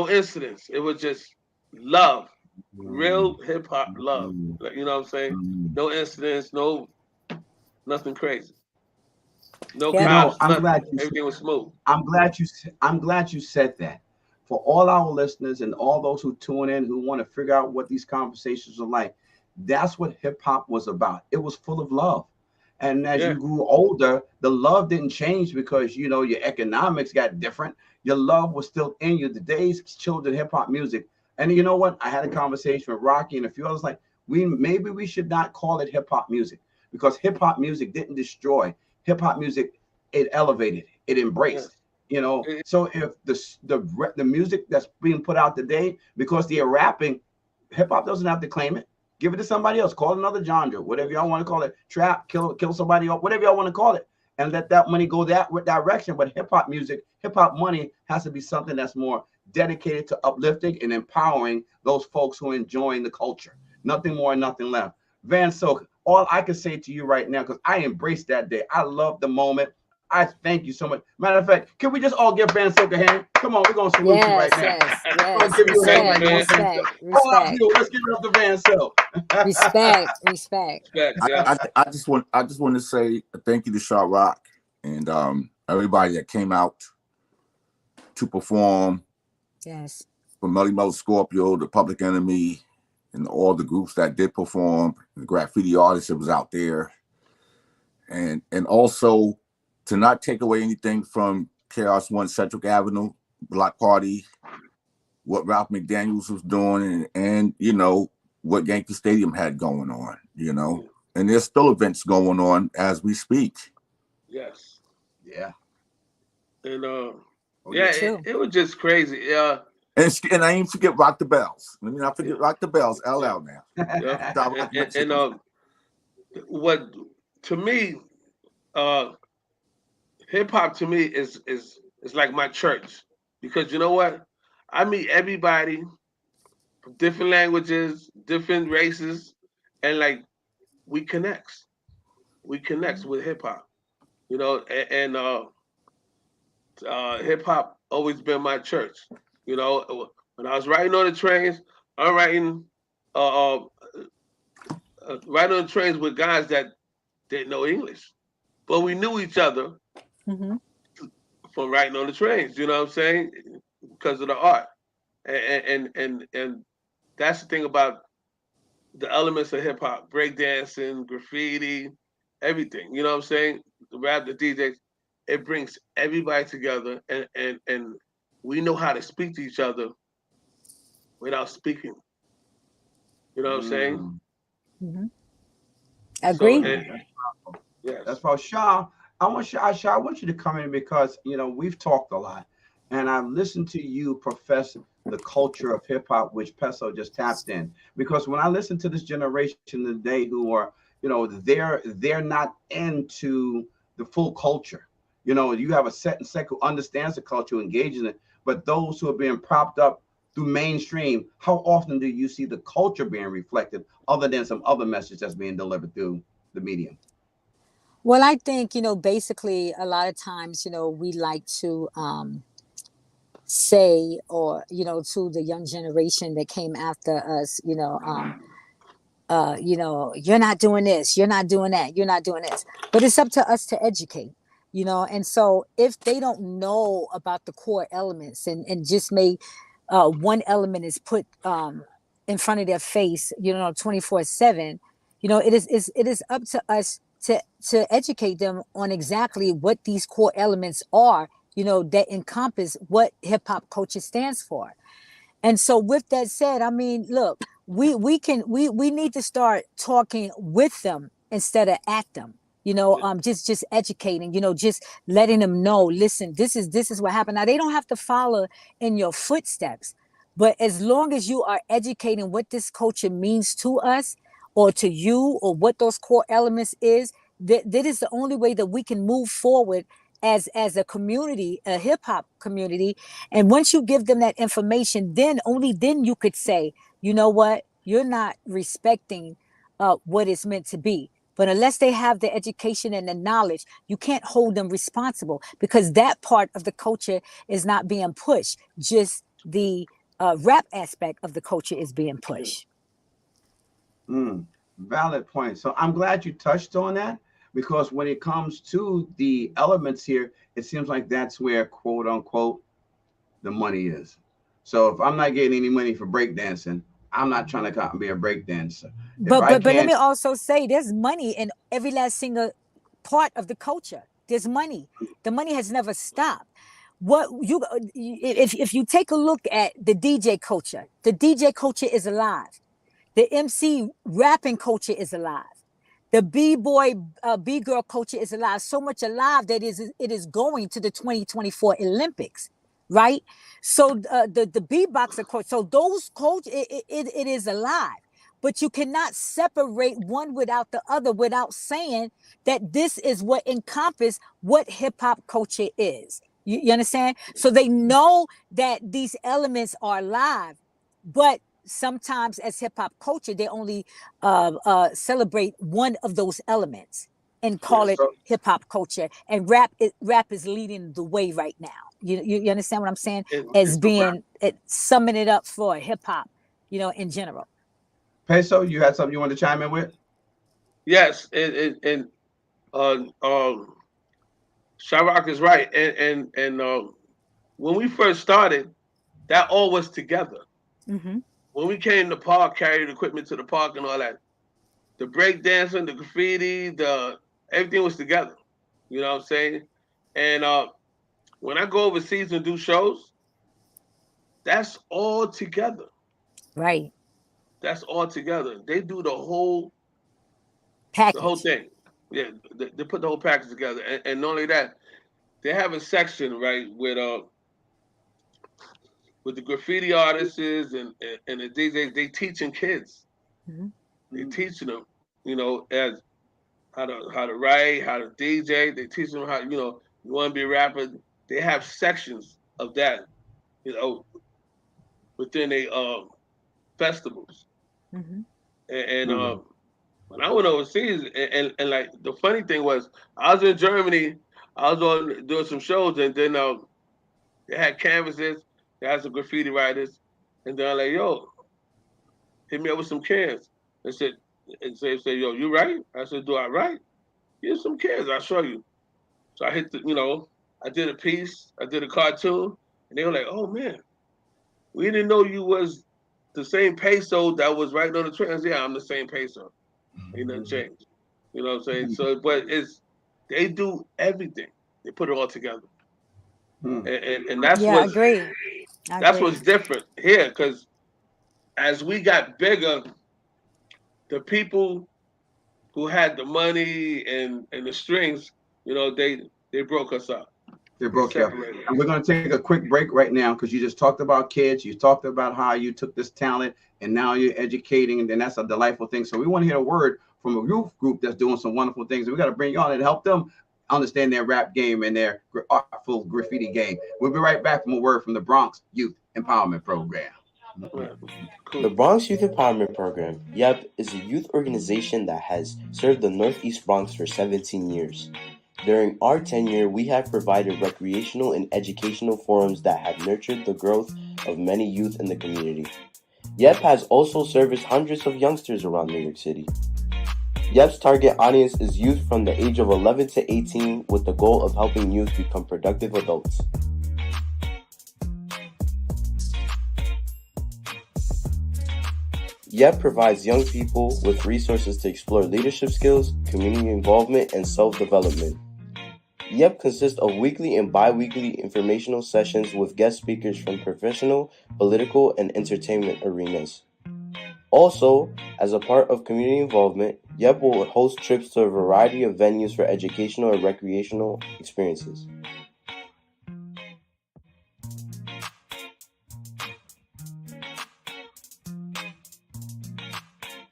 incidents. It was just love, real hip hop love. Like, you know what I'm saying? No incidents, nothing crazy. No cops. Everything was smooth. I'm glad you said that. For all our listeners and all those who tune in, who want to figure out what these conversations are like, that's what hip hop was about. It was full of love. And as you grew older, the love didn't change because, your economics got different. Your love was still in you. Today's children hip hop music. And you know what? I had a conversation with Rocky and a few others like, maybe we should not call it hip hop music because hip hop music didn't destroy. Hip hop music, it elevated, it embraced. So if the music that's being put out today, because they're rapping, hip hop doesn't have to claim it. Give it to somebody else. Call it another genre, whatever y'all want to call it. Trap, kill somebody up, whatever y'all want to call it, and let that money go that direction. But hip hop music, hip hop money has to be something that's more dedicated to uplifting and empowering those folks who are enjoying the culture. Nothing more, nothing less. Van Silk, all I can say to you right now, because I embraced that day. I love the moment. I thank you so much. Matter of fact, can we just all give Van Silk a hand? Come on, we're gonna salute you right now. Yes. Respect. Let's give it up to Van Silk. Respect. I just want to say thank you to Shot Rock and everybody that came out to perform. Yes. From Melly Mel Scorpio, the Public Enemy, and all the groups that did perform, the graffiti artists that was out there, and also to not take away anything from Chaos One Centric Avenue Block Party, what Ralph McDaniels was doing, and what Yankee Stadium had going on, and there's still events going on as we speak. Yes. Yeah. And it was just crazy. Yeah. And I ain't forget Rock the Bells. Let me not forget Rock the Bells. LL now. and what to me, hip hop to me is like my church, because you know what? I meet everybody from different languages, different races, and like we connect with hip hop, and hip hop always been my church. When I was riding on the trains, I'm riding on the trains with guys that didn't know English, but we knew each other from riding on the trains. You know what I'm saying? Because of the art, and that's the thing about the elements of hip hop: breakdancing, graffiti, everything. You know what I'm saying? The rap, the DJs, it brings everybody together, and we know how to speak to each other without speaking. You know what I'm saying? Agree. Yes. That's about Shaw. I want you to come in because we've talked a lot, and I've listened to you profess the culture of hip hop, which Peso just tapped in. Because when I listen to this generation today, who are they're not into the full culture. You have a set who understands the culture, engages in it, but those who are being propped up through mainstream, how often do you see the culture being reflected, other than some other message that's being delivered through the medium? Well, I think, basically a lot of times, we like to say, or, to the young generation that came after us, you're not doing this, you're not doing that, you're not doing this. But it's up to us to educate, and so if they don't know about the core elements and just may one element is put in front of their face, 24/7, it is up to us to educate them on exactly what these core elements are, that encompass what hip hop culture stands for. And so with that said, I mean, look, we need to start talking with them instead of at them. Just educating, just letting them know, listen, this is what happened. Now they don't have to follow in your footsteps, but as long as you are educating what this culture means to us or to you, or what those core elements is, that is the only way that we can move forward as a community, a hip hop community. And once you give them that information, only then you could say, you know what, you're not respecting what it's meant to be. But unless they have the education and the knowledge, you can't hold them responsible, because that part of the culture is not being pushed. Just the rap aspect of the culture is being pushed. Valid point. So I'm glad you touched on that, because when it comes to the elements here, it seems like that's where, quote unquote, the money is. So if I'm not getting any money for breakdancing, I'm not trying to come and be a breakdancer. But let me also say, there's money in every last single part of the culture. There's money. The money has never stopped. If you take a look at the DJ culture is alive. The MC rapping culture is alive. The B-boy, B-girl culture is alive. So much alive that it is going to the 2024 Olympics, right? So the beatboxer culture, so those culture, it is alive. But you cannot separate one without the other without saying that this is what encompasses what hip-hop culture is. You understand? So they know that these elements are alive, but sometimes as hip-hop culture, they only celebrate one of those elements and call it hip-hop culture. And rap is leading the way right now. You understand what I'm saying? As being summing it up for hip-hop, in general. Peso, you had something you wanted to chime in with? Yes, and Shyrock is right. And when we first started, that all was together. Mm-hmm. When we came to the park, carried equipment to the park and all that, the break dancing, the graffiti, everything was together. You know what I'm saying? And when I go overseas and do shows, that's all together. Right. That's all together. They do the whole package. The whole thing. Yeah, they put the whole package together. And not only that, they have a section, right, with the graffiti artists and the DJs. They teaching kids. Mm-hmm. They teaching them, as how to write, how to DJ. They teach them how, you want to be a rapper. They have sections of that, within a festivals. Mm-hmm. And when I went overseas, and like the funny thing was, I was in Germany. I was doing some shows, and then they had canvases. They had some graffiti writers, and they're like, "Yo, hit me up with some cans." They said, "Yo, you write?" I said, "Do I write?" Here's some cans. I'll show you. So I hit I did a piece. I did a cartoon, and they were like, "Oh man, we didn't know you was the same Peso that was right on the train." I said, "Yeah, I'm the same Peso. Ain't nothing changed." You know what I'm saying? So, but they do everything. They put it all together, and that's I agree. That's what's different here, because as we got bigger, the people who had the money and the strings, they broke us up. They broke you up. And we're going to take a quick break right now, because you just talked about kids. You talked about how you took this talent and now you're educating, and then that's a delightful thing. So we want to hear a word from a youth group that's doing some wonderful things. And we got to bring you on and help them understand their rap game and their artful graffiti game. We'll be right back from a word from the Bronx Youth Empowerment Program. Cool. The Bronx Youth Empowerment Program, YEP, is a youth organization that has served the Northeast Bronx for 17 years. During our tenure, we have provided recreational and educational forums that have nurtured the growth of many youth in the community. YEP has also serviced hundreds of youngsters around New York City. YEP's target audience is youth from the age of 11 to 18 with the goal of helping youth become productive adults. YEP provides young people with resources to explore leadership skills, community involvement, and self-development. YEP consists of weekly and bi-weekly informational sessions with guest speakers from professional, political, and entertainment arenas. Also, as a part of community involvement, YEP will host trips to a variety of venues for educational and recreational experiences.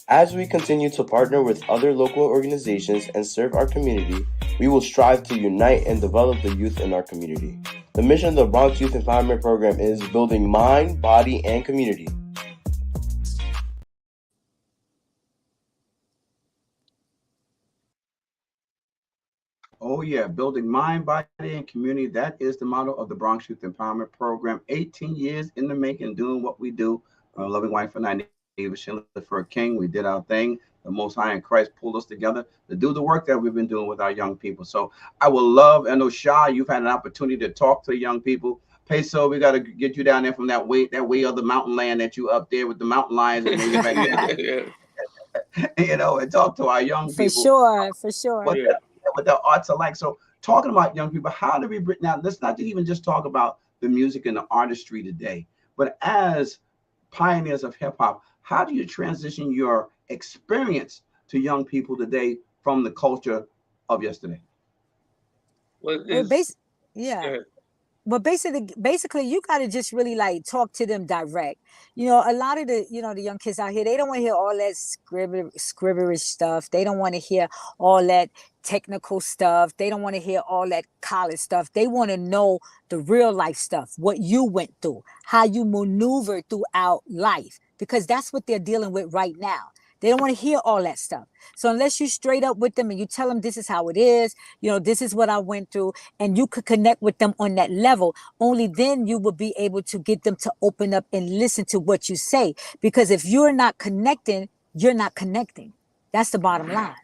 As we continue to partner with other local organizations and serve our community, we will strive to unite and develop the youth in our community. The mission of the Bronx Youth Empowerment Program is building mind, body, and community. Oh yeah, building mind, body, and community. That is the motto of the Bronx Youth Empowerment Program. 18 years in the making, doing what we do. Loving wife and I, David Schindler for a King. We did our thing. The Most High in Christ pulled us together to do the work that we've been doing with our young people. So I will love, and Shah, you've had an opportunity to talk to young people. Peso, we got to get you down there from that way of the mountain land that you up there with the mountain lions, and maybe back you know, and talk to our young people. For sure. What their arts are like. So talking about young people, how do we bring now? Let's not even just talk about the music and the artistry today, but as pioneers of hip hop, how do you transition your experience to young people today from the culture of yesterday? Well, basically, you got to just really like talk to them direct. You know, a lot of the young kids out here, they don't want to hear all that scribberish stuff. They don't want to hear all that technical stuff. They don't want to hear all that college stuff. They want to know the real life stuff, what you went through, how you maneuvered throughout life, because that's what they're dealing with right now. They don't want to hear all that stuff. So unless you straight up with them and you tell them this is how it is, you know, this is what I went through, and you could connect with them on that level, only then you will be able to get them to open up and listen to what you say. Because if you're not connecting, you're not connecting. That's the bottom line.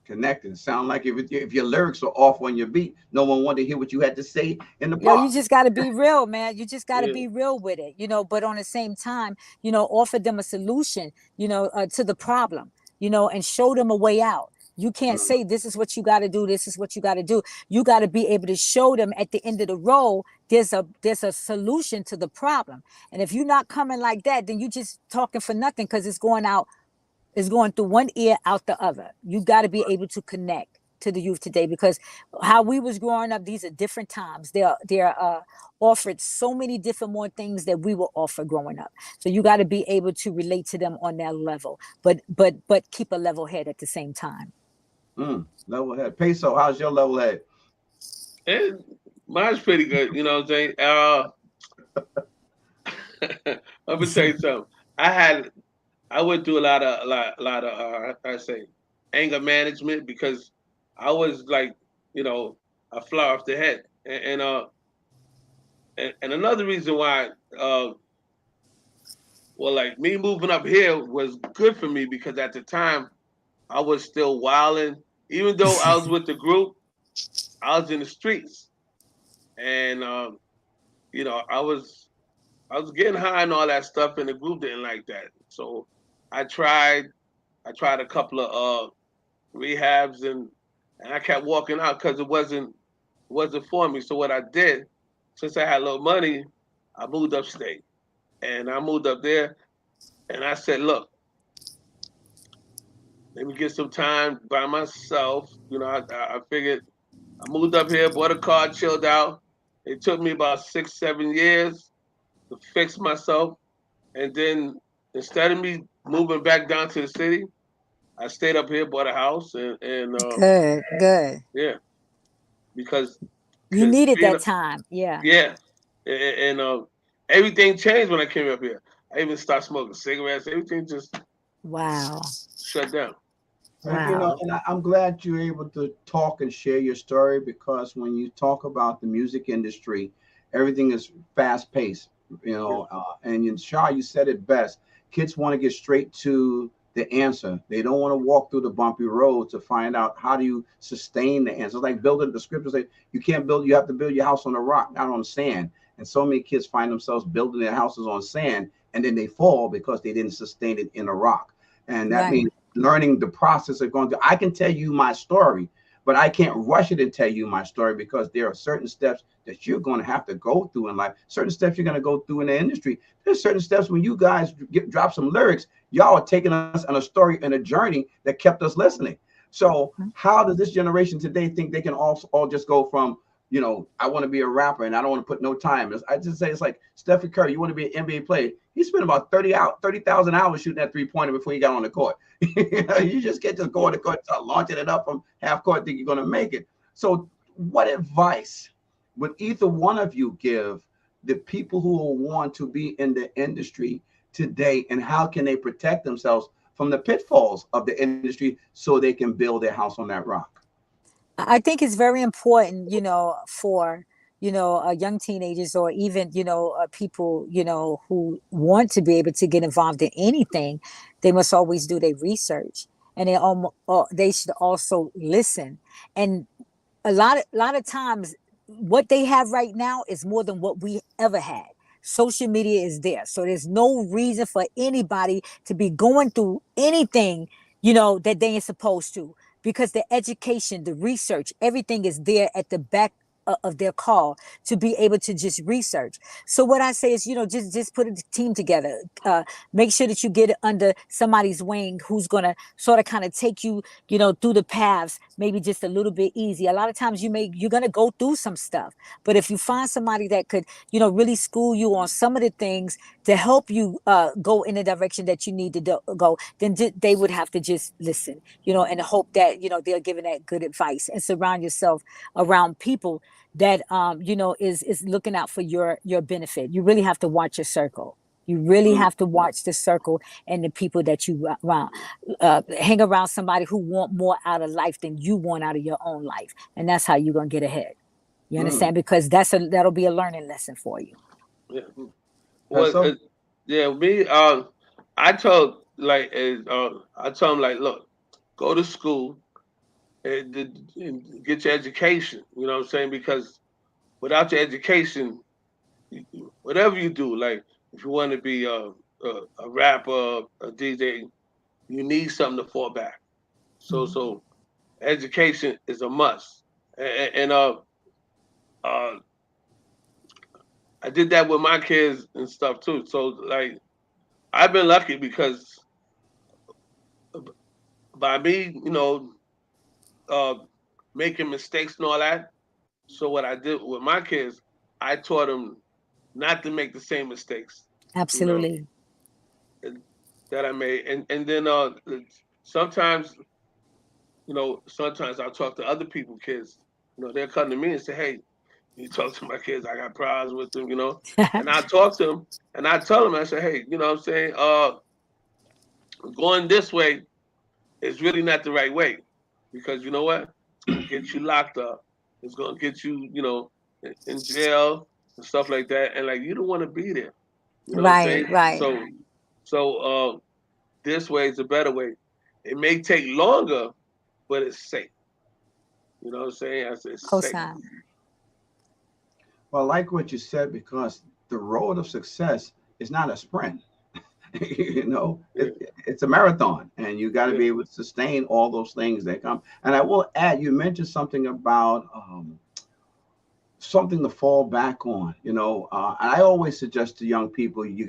Connecting. Sound like if your lyrics are off on your beat, no one wanted to hear what you had to say in the bar. You just got to be real, man. You just got to be real with it, you know, but on the same time, you know, offer them a solution, you know, to the problem, you know, and show them a way out. You can't say this is what you got to do. This is what you got to do. You got to be able to show them at the end of the road, there's a solution to the problem. And if you're not coming like that, then you just talking for nothing, because it's going through one ear, out the other. You got to be able to connect to the youth today, because how we was growing up, these are different times. They're offered so many different more things that we were offered growing up. So you got to be able to relate to them on that level, but keep a level head at the same time. Level head. Peso, how's your level head? Mine's pretty good. You know what I'm saying? Let me tell you something. I went through a lot of I say anger management, because I was like, you know, a flower off the head, and another reason why, well, like me moving up here was good for me, because at the time I was still wilding. Even though I was with the group, I was in the streets, and you know, I was getting high and all that stuff, and the group didn't like that. So I tried a couple of rehabs, and I kept walking out because it wasn't for me. So what I did, since I had a little money, I moved upstate, and I moved up there, and I said, look, let me get some time by myself. You know, I figured I moved up here, bought a car, chilled out. It took me about 6-7 years to fix myself, and then instead of me moving back down to the city, I stayed up here, bought a house, and good. Yeah, because you needed that time. Yeah. Yeah, and everything changed when I came up here. I even started smoking cigarettes. Everything just shut down. And, you know, and I'm glad you're able to talk and share your story, because when you talk about the music industry, everything is fast paced, you know, and in Shah, you said it best. Kids want to get straight to the answer. They don't want to walk through the bumpy road to find out how do you sustain the answer. It's like building the scriptures say you can't build, you have to build your house on a rock, not on sand. And so many kids find themselves building their houses on sand, and then they fall because they didn't sustain it in a rock. And that means learning the process of going through. I can tell you my story, but I can't rush it and tell you my story, because there are certain steps that you're going to have to go through in life. Certain steps you're going to go through in the industry. There's certain steps when you guys drop some lyrics, y'all are taking us on a story and a journey that kept us listening. So how does this generation today think they can all just go from, you know, I want to be a rapper and I don't want to put no time. I just say it's like Stephen Curry. You want to be an NBA player. He spent about 30,000 hours shooting that 3-pointer before he got on the court. You just can't just go on the court, start launching it up from half court, think you're going to make it. So what advice would either one of you give the people who will want to be in the industry today, and how can they protect themselves from the pitfalls of the industry so they can build their house on that rock? I think it's very important, you know, for, you know, young teenagers, or even, you know, people, you know, who want to be able to get involved in anything. They must always do their research, and they should also listen. And a lot of times, what they have right now is more than what we ever had. Social media is there, so there's no reason for anybody to be going through anything, you know, that they ain't supposed to, because the education, the research, everything is there at the back of their call to be able to just research. So what I say is, you know, just put a team together. Make sure that you get under somebody's wing who's going to sort of kind of take you, you know, through the paths, maybe just a little bit easy. A lot of times you're going to go through some stuff, but if you find somebody that could, you know, really school you on some of the things to help you go in the direction that you need to go, then they would have to just listen, you know, and hope that, you know, they're giving that good advice, and surround yourself around people that you know, is looking out for your benefit. You really have to watch your circle. You really have to watch the circle and the people that you hang around somebody who want more out of life than you want out of your own life, and that's how you're gonna get ahead. You understand? Because that'll be a learning lesson for you. Yeah. Well, me. I told them, like, look, go to school and get your education. You know what I'm saying? Because without your education, whatever you do, like if you want to be a rapper, a DJ, you need something to fall back. So education is a must. And I did that with my kids and stuff too. So like, I've been lucky because by me, you know, making mistakes and all that. So what I did with my kids, I taught them not to make the same mistakes. Absolutely. You know, that I made. And then sometimes I'll talk to other people, kids. You know, they'll come to me and say, hey, you talk to my kids, I got problems with them, you know. And I talk to them and I tell them, I say, hey, you know what I'm saying? Going this way is really not the right way. Because you know what? It's gonna get you locked up. It's gonna get you, you know, in jail and stuff like that. And like, you don't want to be there. You know Right. So this way is a better way. It may take longer, but it's safe. You know what I'm saying? I said it's safe. Well, I like what you said, because the road of success is not a sprint. You know, it's a marathon, and you got to be able to sustain all those things that come. And I will add, you mentioned something about something to fall back on. You know, I always suggest to young people, you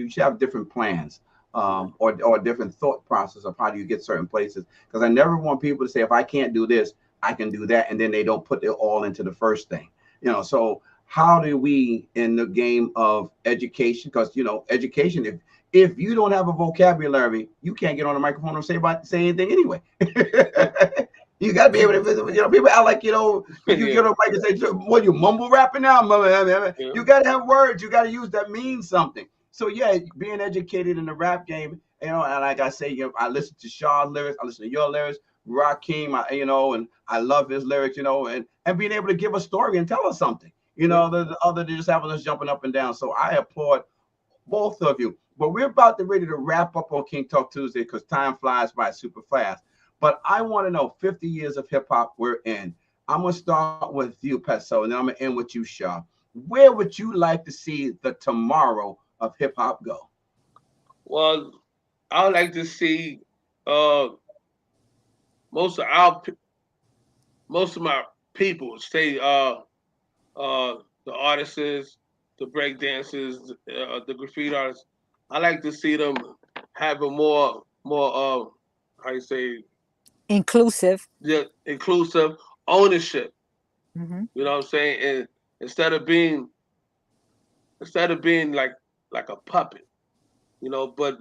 should have different plans, or different thought process of how do you get certain places. Because I never want people to say, if I can't do this, I can do that, and then they don't put it all into the first thing. You know, so how do we, in the game of education, because you know, education, if you don't have a vocabulary, you can't get on the microphone and say anything anyway. You got to be able to, people act like, you get on mic and say, what, you mumble rapping now? You got to have words. You got to use that means something. So, yeah, being educated in the rap game, and like I say, I listen to Shaw's lyrics. I listen to your lyrics, Rakim, and I love his lyrics, and being able to give a story and tell us something, the other than just having us jumping up and down. So I applaud both of you. But we're about to ready to wrap up on King Talk Tuesday because time flies by super fast. But I want to know 50 years of hip hop we're in. I'm going to start with you, Peso, and then I'm going to end with you, Shaw. Where would you like to see the tomorrow of hip hop go? Well, I would like to see most of my people stay the artists, the break dancers, the graffiti artists. I like to see them have a more how you say, inclusive ownership. Mm-hmm. You know what I'm saying? And instead of being like a puppet, but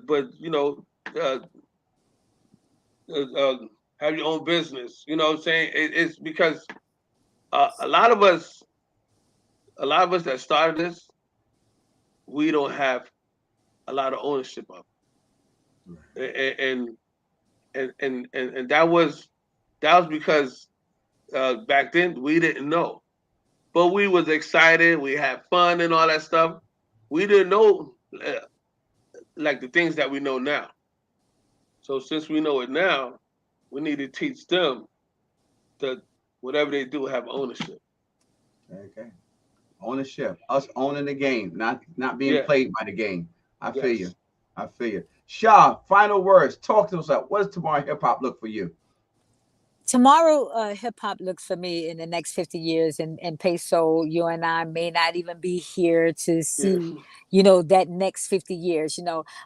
have your own business. You know what I'm saying? It's because a lot of us that started this, we don't have a lot of ownership of it. And that was because back then we didn't know, but we was excited, we had fun and all that stuff. We didn't know like the things that we know now. So since we know it now, we need to teach them that whatever they do have ownership. Okay, ownership, us owning the game, not being played by the game. I feel you. Shaw, final words. Talk to us about what does tomorrow hip hop look for you? Tomorrow, hip hop looks for me in the next 50 years, and Peso, you and I may not even be here to see, that next 50 years,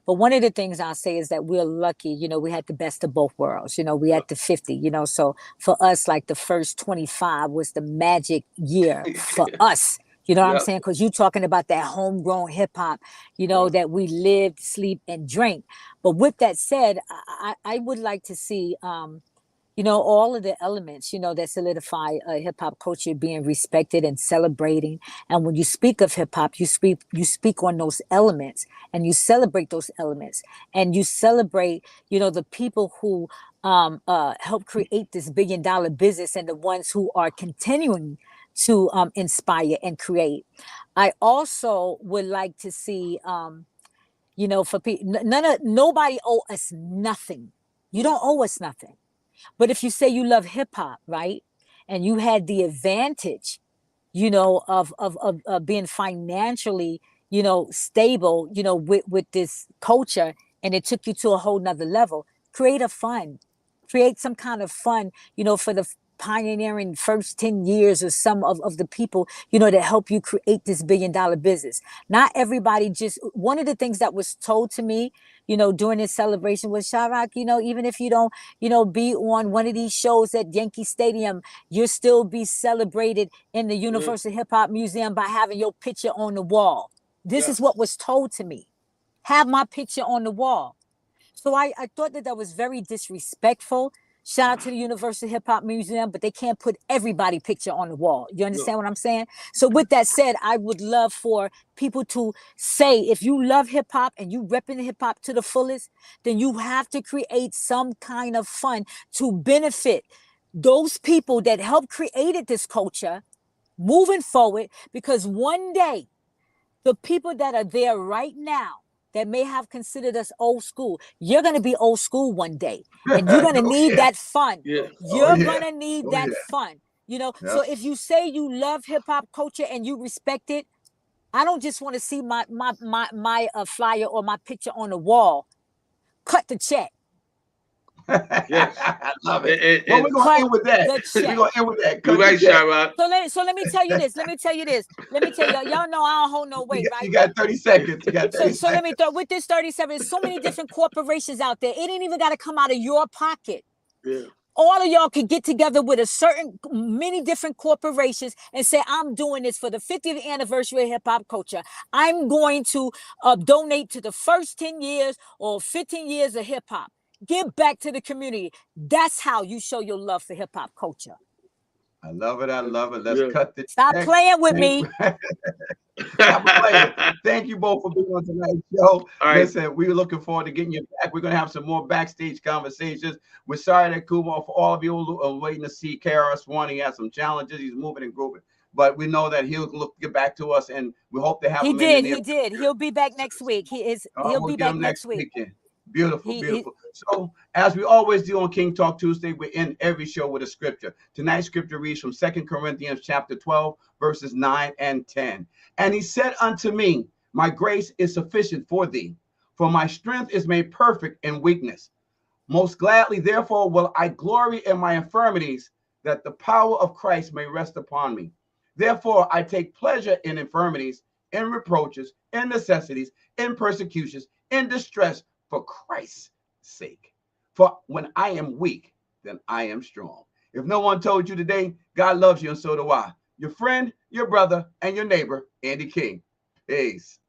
But one of the things I'll say is that we're lucky, we had the best of both worlds, we had the 50, So for us, like the first 25 was the magic year for us. You know what I'm saying? Because you're talking about that homegrown hip hop, that we lived, sleep, and drink. But with that said, I would like to see, all of the elements, that solidify hip hop culture being respected and celebrating. And when you speak of hip hop, you speak on those elements and you celebrate those elements and you celebrate, the people who help create this $1 billion business and the ones who are continuing to inspire and create. I also would like to see, for people, nobody owe us nothing. You don't owe us nothing. But if you say you love hip hop, right, and you had the advantage, of being financially, stable, with this culture, and it took you to a whole nother level, create some kind of fund, for the pioneering first 10 years or some of the people, that help you create this $1 billion business. Not everybody one of the things that was told to me, during this celebration was, Sharak, even if you don't, be on one of these shows at Yankee Stadium, you'll still be celebrated in the Universal Hip Hop Museum by having your picture on the wall. This is what was told to me. Have my picture on the wall. So I thought that was very disrespectful. Shout out to the Universal Hip Hop Museum, but they can't put everybody's picture on the wall. You understand what I'm saying? So with that said, I would love for people to say, if you love hip hop and you repping hip hop to the fullest, then you have to create some kind of fund to benefit those people that helped created this culture moving forward, because one day the people that are there right now that may have considered us old school, you're going to be old school one day. And you're going to need that fun. You're going to need that fun. So if you say you love hip hop culture and you respect it, I don't just want to see my flyer or my picture on the wall. Cut the check. Yes, I love it. Well, we're going to end with that. We're going to end with that. You're right, Sharad. So let me tell you this. Let me tell you, y'all know I don't hold no weight, right? You got 30 seconds. So let me with this 37, there's so many different corporations out there. It ain't even got to come out of your pocket. Yeah. All of y'all could get together with many different corporations and say, I'm doing this for the 50th anniversary of hip hop culture. I'm going to donate to the first 10 years or 15 years of hip hop. Give back to the community. That's how you show your love for hip hop culture. I love it. I love it. Let's cut the Stop check. playing with me. Stop playing. Thank you both for being on tonight's show. Listen, we're looking forward to getting you back. We're going to have some more backstage conversations. We're sorry that Kumar, for all of you who are waiting to see KRS-One. He has some challenges. He's moving and grooving. But we know that he'll get back to us, and we hope to have him. He did. He'll be back next week. He'll be back next week. Beautiful, beautiful. So, as we always do on King Talk Tuesday, we end every show with a scripture. Tonight's scripture reads from 2 Corinthians chapter 12, verses 9 and 10. And he said unto me, my grace is sufficient for thee, for my strength is made perfect in weakness. Most gladly, therefore, will I glory in my infirmities, that the power of Christ may rest upon me. Therefore, I take pleasure in infirmities, in reproaches, in necessities, in persecutions, in distress, for Christ's sake. For when I am weak, then I am strong. If no one told you today, God loves you, and so do I. Your friend, your brother, and your neighbor, Andy King. Peace.